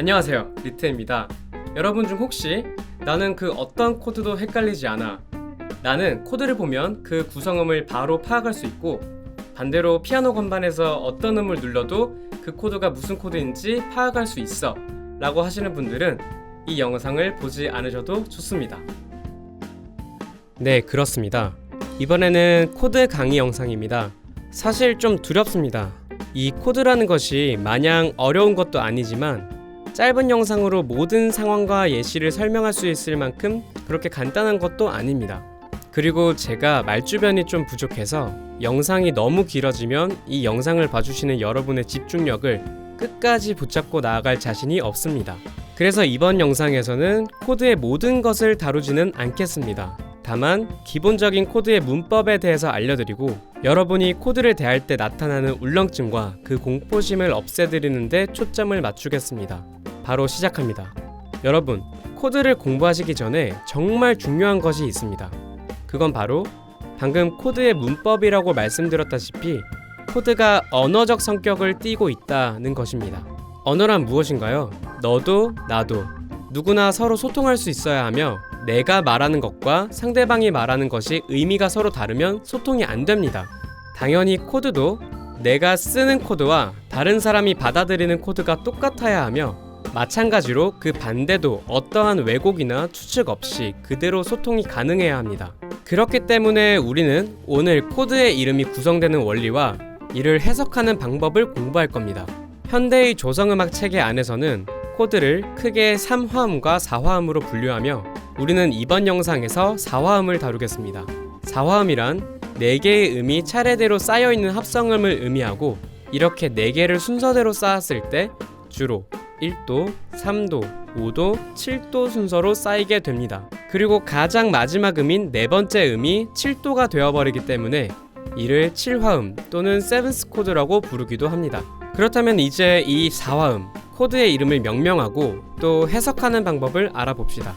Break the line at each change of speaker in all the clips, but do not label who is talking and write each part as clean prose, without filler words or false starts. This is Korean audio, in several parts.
안녕하세요, 리트입니다. 여러분 중 혹시 나는 그 어떤 코드도 헷갈리지 않아, 나는 코드를 보면 그 구성음을 바로 파악할 수 있고 반대로 피아노 건반에서 어떤 음을 눌러도 그 코드가 무슨 코드인지 파악할 수 있어 라고 하시는 분들은 이 영상을 보지 않으셔도 좋습니다. 네, 그렇습니다. 이번에는 코드 강의 영상입니다. 사실 좀 두렵습니다. 이 코드라는 것이 마냥 어려운 것도 아니지만 짧은 영상으로 모든 상황과 예시를 설명할 수 있을 만큼 그렇게 간단한 것도 아닙니다. 그리고 제가 말주변이 좀 부족해서 영상이 너무 길어지면 이 영상을 봐주시는 여러분의 집중력을 끝까지 붙잡고 나아갈 자신이 없습니다. 그래서 이번 영상에서는 코드의 모든 것을 다루지는 않겠습니다. 다만 기본적인 코드의 문법에 대해서 알려드리고 여러분이 코드를 대할 때 나타나는 울렁증과 그 공포심을 없애드리는 데 초점을 맞추겠습니다. 바로 시작합니다. 여러분, 코드를 공부하시기 전에 정말 중요한 것이 있습니다. 그건 바로 방금 코드의 문법이라고 말씀드렸다시피 코드가 언어적 성격을 띠고 있다는 것입니다. 언어란 무엇인가요? 너도 나도 누구나 서로 소통할 수 있어야 하며 내가 말하는 것과 상대방이 말하는 것이 의미가 서로 다르면 소통이 안 됩니다. 당연히 코드도 내가 쓰는 코드와 다른 사람이 받아들이는 코드가 똑같아야 하며 마찬가지로 그 반대도 어떠한 왜곡이나 추측 없이 그대로 소통이 가능해야 합니다. 그렇기 때문에 우리는 오늘 코드의 이름이 구성되는 원리와 이를 해석하는 방법을 공부할 겁니다. 현대의 조성음악 체계 안에서는 코드를 크게 3화음과 4화음으로 분류하며 우리는 이번 영상에서 4화음을 다루겠습니다. 4화음이란 4개의 음이 차례대로 쌓여있는 합성음을 의미하고 이렇게 4개를 순서대로 쌓았을 때 주로 1도, 3도, 5도, 7도 순서로 쌓이게 됩니다. 그리고 가장 마지막 음인 네 번째 음이 7도가 되어버리기 때문에 이를 7화음 또는 세븐스 코드라고 부르기도 합니다. 그렇다면 이제 이 4화음, 코드의 이름을 명명하고 또 해석하는 방법을 알아봅시다.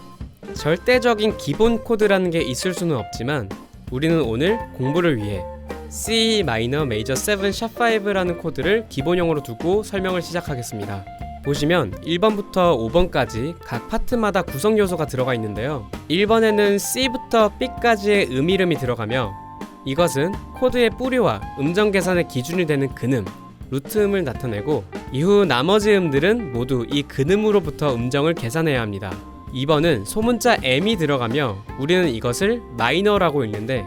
절대적인 기본 코드라는 게 있을 수는 없지만 우리는 오늘 공부를 위해 C 마이너 메이저 7 샵5라는 코드를 기본형으로 두고 설명을 시작하겠습니다. 보시면 1번부터 5번까지 각 파트마다 구성 요소가 들어가 있는데요. 1번에는 C부터 B까지의 이름이 들어가며 이것은 코드의 뿌리와 음정 계산의 기준이 되는 근음, 루트음을 나타내고 이후 나머지 음들은 모두 이 근음으로부터 음정을 계산해야 합니다. 2번은 소문자 M이 들어가며 우리는 이것을 마이너라고 읽는데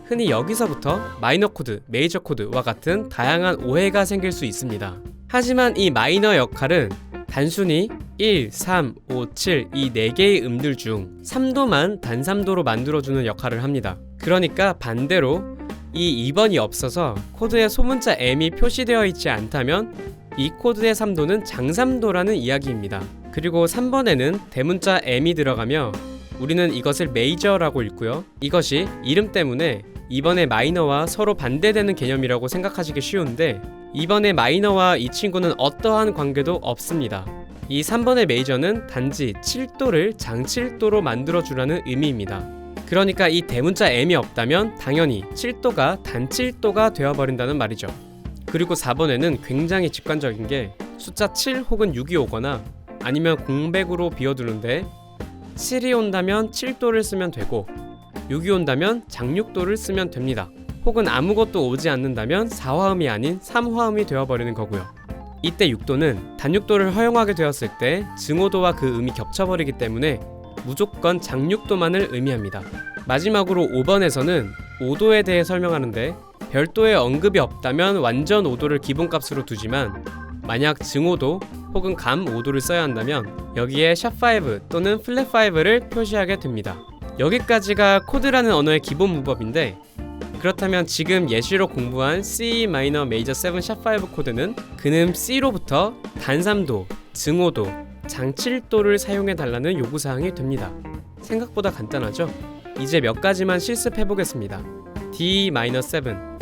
흔히 여기서부터 마이너 코드, 메이저 코드와 같은 다양한 오해가 생길 수 있습니다. 하지만 이 마이너 역할은 단순히 1, 3, 5, 7 이 4개의 음들 중 3도만 단삼도로 만들어주는 역할을 합니다. 그러니까 반대로 이 2번이 없어서 코드에 소문자 M이 표시되어 있지 않다면 이 코드의 3도는 장삼도라는 이야기입니다. 그리고 3번에는 대문자 M이 들어가며 우리는 이것을 메이저라고 읽고요. 이것이 이름 때문에 2번의 마이너와 서로 반대되는 개념이라고 생각하시기 쉬운데 2번의 마이너와 이 친구는 어떠한 관계도 없습니다. 이 3번의 메이저는 단지 7도를 장7도로 만들어주라는 의미입니다. 그러니까 이 대문자 M이 없다면 당연히 7도가 단7도가 되어버린다는 말이죠. 그리고 4번에는 굉장히 직관적인 게 숫자 7 혹은 6이 오거나 아니면 공백으로 비워두는데 7이 온다면 7도를 쓰면 되고 6이 온다면 장6도를 쓰면 됩니다. 혹은 아무것도 오지 않는다면 4화음이 아닌 3화음이 되어버리는 거고요. 이때 6도는 단6도를 허용하게 되었을 때 증오도와 그 음이 겹쳐버리기 때문에 무조건 장6도만을 의미합니다. 마지막으로 5번에서는 5도에 대해 설명하는데 별도의 언급이 없다면 완전 5도를 기본값으로 두지만 만약 증오도 혹은 감 5도를 써야 한다면 여기에 샵5 또는 플랫5를 표시하게 됩니다. 여기까지가 코드라는 언어의 기본 문법인데 그렇다면 지금 예시로 공부한 C 마이너 메이저 7 샵5 코드는 근음 C로부터 단3도, 증오도, 장7도를 사용해 달라는 요구사항이 됩니다. 생각보다 간단하죠? 이제 몇 가지만 실습해 보겠습니다. D-7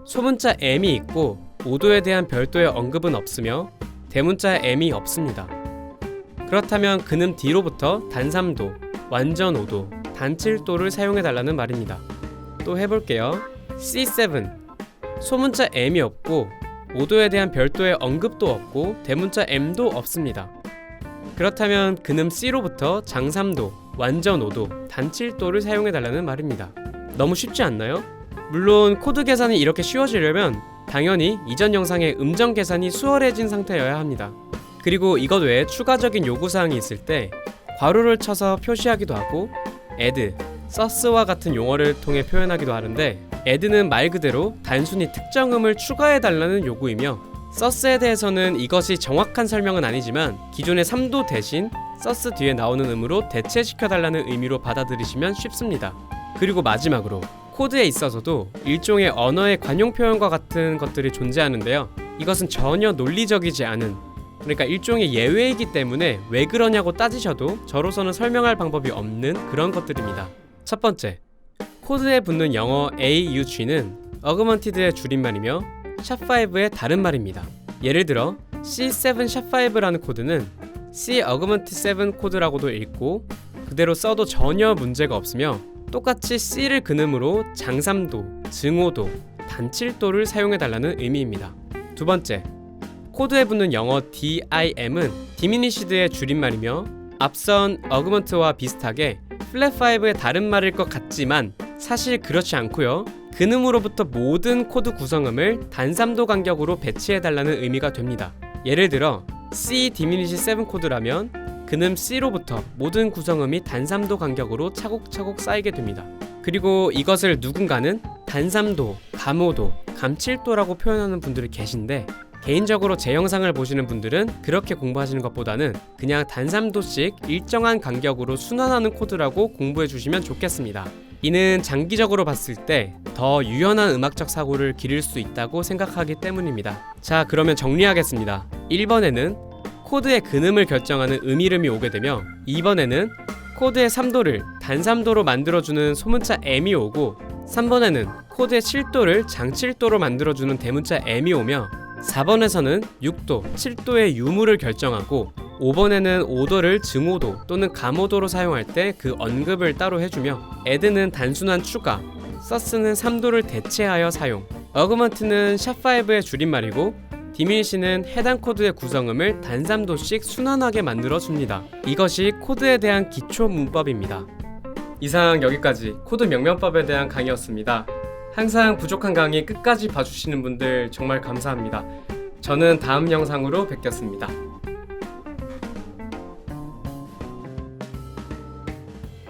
소문자 M이 있고 5도에 대한 별도의 언급은 없으며 대문자 M이 없습니다. 그렇다면 근음 D로부터 단3도, 완전 5도, 단7도를 사용해 달라는 말입니다. 또 해볼게요. C7 소문자 M이 없고 5도에 대한 별도의 언급도 없고 대문자 M도 없습니다. 그렇다면 근음 C로부터 장삼도, 완전5도, 단7도를 사용해달라는 말입니다. 너무 쉽지 않나요? 물론 코드 계산이 이렇게 쉬워지려면 당연히 이전 영상의 음정 계산이 수월해진 상태여야 합니다. 그리고 이것 외에 추가적인 요구사항이 있을 때 괄호를 쳐서 표시하기도 하고 add, sus와 같은 용어를 통해 표현하기도 하는데 add는 말 그대로 단순히 특정 음을 추가해달라는 요구이며 sus에 대해서는 이것이 정확한 설명은 아니지만 기존의 3도 대신 sus 뒤에 나오는 음으로 대체시켜달라는 의미로 받아들이시면 쉽습니다. 그리고 마지막으로 코드에 있어서도 일종의 언어의 관용 표현과 같은 것들이 존재하는데요. 이것은 전혀 논리적이지 않은, 그러니까 일종의 예외이기 때문에 왜 그러냐고 따지셔도 저로서는 설명할 방법이 없는 그런 것들입니다. 첫 번째, 코드에 붙는 영어 AUG는 어그먼티드의 줄임말이며 샵5의 다른 말입니다. 예를 들어 C7 샵5라는 코드는 C 어그먼트 7 코드라고도 읽고 그대로 써도 전혀 문제가 없으며 똑같이 C를 근음으로 장삼도, 증오도, 단7도를 사용해달라는 의미입니다. 두 번째, 코드에 붙는 영어 DIM은 디미니시드의 줄임말이며 앞선 어그먼트와 비슷하게 플랫5의 다른 말일 것 같지만 사실 그렇지 않고요. 근음으로부터 모든 코드 구성음을 단3도 간격으로 배치해달라는 의미가 됩니다. 예를 들어 C 디미니시 7 코드라면 근음 C로부터 모든 구성음이 단3도 간격으로 차곡차곡 쌓이게 됩니다. 그리고 이것을 누군가는 단3도, 감5도, 감7도라고 표현하는 분들이 계신데 개인적으로 제 영상을 보시는 분들은 그렇게 공부하시는 것보다는 그냥 단3도씩 일정한 간격으로 순환하는 코드라고 공부해 주시면 좋겠습니다. 이는 장기적으로 봤을 때 더 유연한 음악적 사고를 기를 수 있다고 생각하기 때문입니다. 자, 그러면 정리하겠습니다. 1번에는 코드의 근음을 결정하는 음이름이 오게 되며 2번에는 코드의 3도를 단3도로 만들어주는 소문자 M이 오고 3번에는 코드의 7도를 장7도로 만들어주는 대문자 M이 오며 4번에서는 6도, 7도의 유무를 결정하고 5번에는 5도를 증오도 또는 감5도로 사용할 때 그 언급을 따로 해주며 add는 단순한 추가, sus는 3도를 대체하여 사용, 어그먼트는 샵5의 줄임말이고 디미니시는 해당 코드의 구성음을 단3도씩 순환하게 만들어줍니다. 이것이 코드에 대한 기초 문법입니다. 이상 여기까지 코드 명명법에 대한 강의였습니다. 항상 부족한 강의 끝까지 봐주시는 분들 정말 감사합니다. 저는 다음 영상으로 뵙겠습니다.